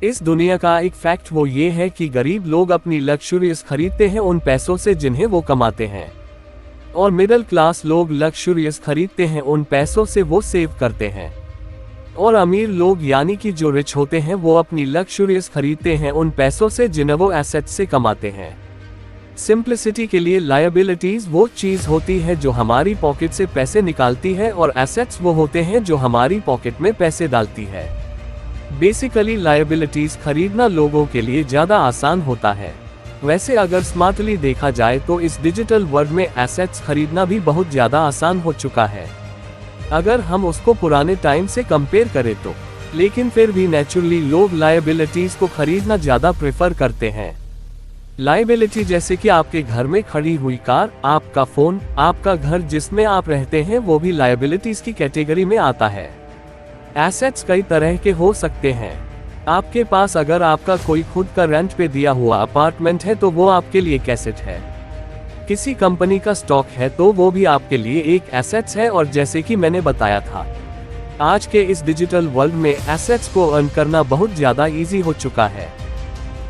इस दुनिया का एक फैक्ट वो ये है कि गरीब लोग अपनी लग्जरीज खरीदते हैं उन पैसों से जिन्हें वो कमाते हैं, और मिडिल क्लास लोग लग्जरीज खरीदते हैं उन पैसों से वो सेव करते हैं, और अमीर लोग यानी कि जो रिच होते हैं वो अपनी लग्जरीज खरीदते हैं उन पैसों से जिन्हें वो एसेट्स से कमाते हैं। सिंप्लिसिटी के लिए लायबिलिटीज वो चीज होती है जो हमारी पॉकेट से पैसे निकालती है और एसेट्स वो होते हैं जो हमारी पॉकेट में पैसे डालती है। बेसिकली लायबिलिटीज खरीदना लोगों के लिए ज्यादा आसान होता है। वैसे अगर स्मार्टली देखा जाए तो इस डिजिटल वर्ल्ड में एसेट्स खरीदना भी बहुत ज्यादा आसान हो चुका है अगर हम उसको पुराने टाइम से कंपेयर करें तो, लेकिन फिर भी नेचुरली लोग लायबिलिटीज को खरीदना ज्यादा प्रेफर करते हैं। लायबिलिटी जैसे कि आपके घर में खड़ी हुई कार, आपका फोन, आपका घर जिसमें आप रहते हैं वो भी लायबिलिटीज की कैटेगरी में आता है। एसेट्स कई तरह के हो सकते हैं। आपके पास अगर आपका कोई खुद का रेंट पे दिया हुआ अपार्टमेंट है तो वो आपके लिए एक एसेट है। किसी कंपनी का स्टॉक है तो वो भी आपके लिए एक एसेट्स है। और जैसे कि मैंने बताया था, आज के इस डिजिटल वर्ल्ड में एसेट्स को अर्न करना बहुत ज्यादा इजी हो चुका है।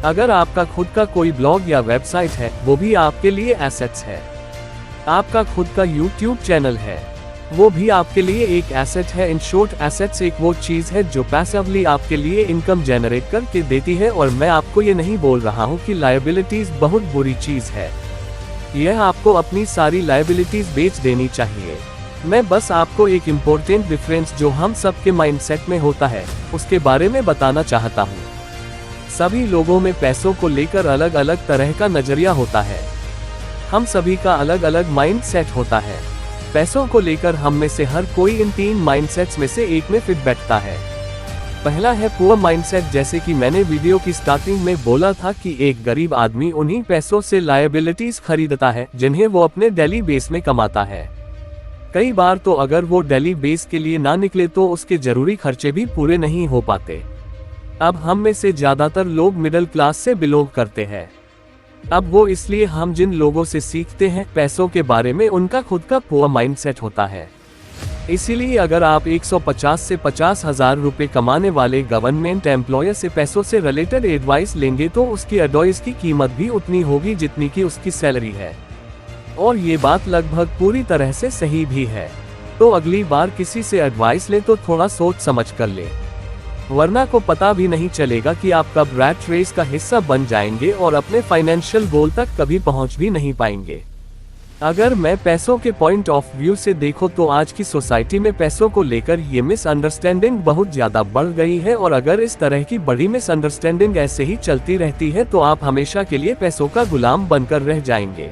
अगर आपका खुद का कोई ब्लॉग या वेबसाइट है वो भी आपके लिए एसेट्स है। आपका खुद का यूट्यूब चैनल है वो भी आपके लिए एक एसेट है। इन शॉर्ट, एसेट्स एक वो चीज है जो पैसिवली आपके लिए इनकम जनरेट करके देती है। और मैं आपको ये नहीं बोल रहा हूँ कि लायबिलिटीज बहुत बुरी चीज है, यह आपको अपनी सारी लायबिलिटीज बेच देनी चाहिए। मैं बस आपको एक इम्पोर्टेंट डिफरेंस जो हम सबके माइंडसेट में होता है उसके बारे में बताना चाहता हूँ। सभी लोगों में पैसों को लेकर अलग अलग तरह का नजरिया होता है। हम सभी का अलग अलग माइंडसेट होता है। पैसों को लेकर हम में से हर कोई इन 3 माइंडसेट्स में से एक में फिट बैठता है। पहला है पुअर माइंडसेट। जैसे कि मैंने वीडियो की स्टार्टिंग में बोला था कि एक गरीब आदमी उन्हीं पैसों से लायबिलिटीज खरीदता है जिन्हें वो अपने डेली बेस में कमाता है। कई बार तो अगर वो डेली बेस के लिए ना निकले तो उसके जरूरी खर्चे भी पूरे नहीं हो पाते। अब हम में से ज्यादातर लोग मिडिल क्लास से बिलोंग करते हैं। अब वो इसलिए हम जिन लोगों से सीखते हैं पैसों के बारे में उनका खुद का पुअर माइंडसेट होता है। इसीलिए अगर आप 150 से 50,000 रुपए कमाने वाले गवर्नमेंट एम्प्लॉयर से पैसों से रिलेटेड एडवाइस लेंगे तो उसकी एडवाइस की कीमत भी उतनी होगी जितनी की उसकी सैलरी है। और ये बात लगभग पूरी तरह से सही भी है। तो अगली बार किसी से एडवाइस ले तो थोड़ा सोच समझ कर ले, वरना को पता भी नहीं चलेगा कि आप कब रैट रेस का हिस्सा बन जाएंगे और अपने फाइनेंशियल गोल तक कभी पहुंच भी नहीं पाएंगे। अगर मैं पैसों के पॉइंट ऑफ व्यू से देखो तो आज की सोसाइटी में पैसों को लेकर ये मिसअंडरस्टैंडिंग बहुत ज्यादा बढ़ गई है। और अगर इस तरह की बड़ी मिसअंडरस्टैंडिंग ऐसे ही चलती रहती है तो आप हमेशा के लिए पैसों का गुलाम बनकर रह जाएंगे।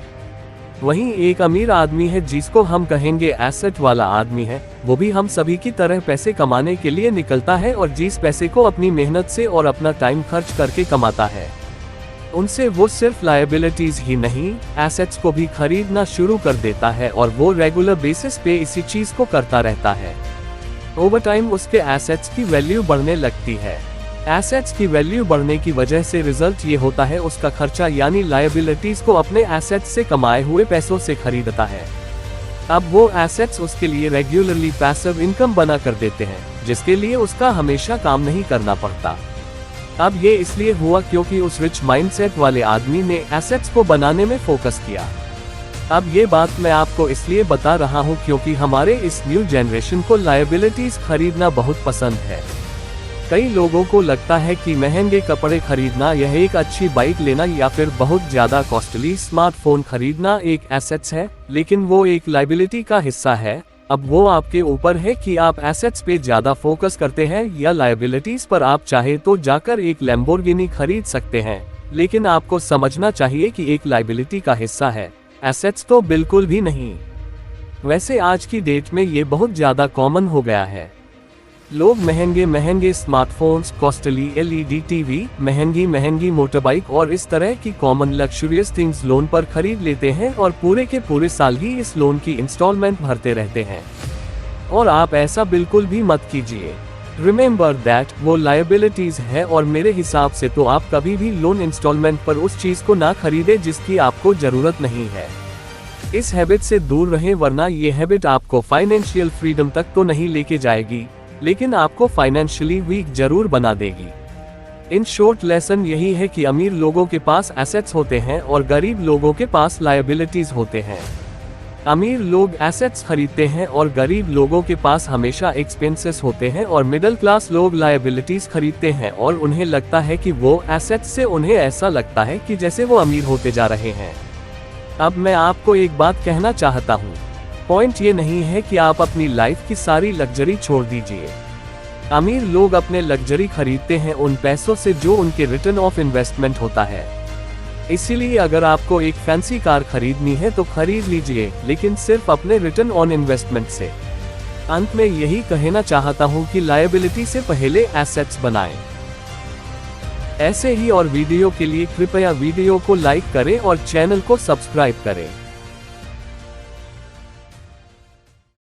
वहीं एक अमीर आदमी है जिसको हम कहेंगे एसेट वाला आदमी है, वो भी हम सभी की तरह पैसे कमाने के लिए निकलता है और जिस पैसे को अपनी मेहनत से और अपना टाइम खर्च करके कमाता है उनसे वो सिर्फ लायबिलिटीज ही नहीं एसेट्स को भी खरीदना शुरू कर देता है और वो रेगुलर बेसिस पे इसी चीज को करता रहता है। ओवर टाइम उसके एसेट्स की वैल्यू बढ़ने लगती है। एसेट्स की वैल्यू बढ़ने की वजह से रिजल्ट ये होता है उसका खर्चा यानी लायबिलिटीज को अपने एसेट्स से कमाए हुए पैसों से खरीदता है। अब वो एसेट्स उसके लिए रेगुलरली पैसिव इनकम बना कर देते हैं जिसके लिए उसका हमेशा काम नहीं करना पड़ता। अब ये इसलिए हुआ क्योंकि उस रिच माइंडसेट वाले आदमी ने एसेट्स को बनाने में फोकस किया। अब ये बात मैं आपको इसलिए बता रहा हूँ क्योंकि हमारे इस न्यू जनरेशन को लायबिलिटीज खरीदना बहुत पसंद है। कई लोगों को लगता है कि महंगे कपड़े खरीदना, यह एक अच्छी बाइक लेना या फिर बहुत ज्यादा कॉस्टली स्मार्टफोन खरीदना एक एसेट्स है, लेकिन वो एक लायबिलिटी का हिस्सा है। अब वो आपके ऊपर है कि आप एसेट्स पे ज्यादा फोकस करते हैं या लायबिलिटीज पर। आप चाहे तो जाकर एक लैम्बोर्गिनी खरीद सकते हैं, लेकिन आपको समझना चाहिए कि एक लायबिलिटी का हिस्सा है, एसेट्स तो बिल्कुल भी नहीं। वैसे आज की डेट में ये बहुत ज्यादा कॉमन हो गया है। लोग महंगे महंगे स्मार्टफोन्स, कॉस्टली एलईडी टीवी, महंगी महंगी मोटरबाइक और इस तरह की कॉमन लग्जरियस थिंग्स लोन पर खरीद लेते हैं और पूरे के पूरे साल ही इस लोन की इंस्टॉलमेंट भरते रहते हैं। और आप ऐसा बिल्कुल भी मत कीजिए। रिमेंबर दैट वो लायबिलिटीज है और मेरे हिसाब से तो आप कभी भी लोन इंस्टॉलमेंट पर उस चीज को ना खरीदे जिसकी आपको जरूरत नहीं है। इस हैबिट से दूर रहें, वरना ये हैबिट आपको फाइनेंशियल फ्रीडम तक तो नहीं लेके जाएगी, लेकिन आपको फाइनेंशियली वीक जरूर बना देगी। इन शॉर्ट लेसन यही है कि अमीर लोगों के पास एसेट्स होते हैं और गरीब लोगों के पास लायबिलिटीज होते हैं। अमीर लोग एसेट्स खरीदते हैं और गरीब लोगों के पास हमेशा एक्सपेंसेस होते हैं, और मिडिल क्लास लोग लायबिलिटीज खरीदते हैं और उन्हें लगता है कि वो एसेट्स से उन्हें ऐसा लगता है कि जैसे वो अमीर होते जा रहे हैं। अब मैं आपको एक बात कहना चाहता हूँ, पॉइंट ये नहीं है कि आप अपनी लाइफ की सारी लग्जरी छोड़ दीजिए। अमीर लोग अपने लग्जरी खरीदते हैं उन पैसों से जो उनके रिटर्न ऑफ इन्वेस्टमेंट होता है। इसीलिए अगर आपको एक फैंसी कार खरीदनी है तो खरीद लीजिए, लेकिन सिर्फ अपने रिटर्न ऑन इन्वेस्टमेंट से। अंत में यही कहना चाहता हूँ कि लायबिलिटी से पहले एसेट्स बनाएं। ऐसे ही और वीडियो के लिए कृपया वीडियो को लाइक करें और चैनल को सब्सक्राइब करें।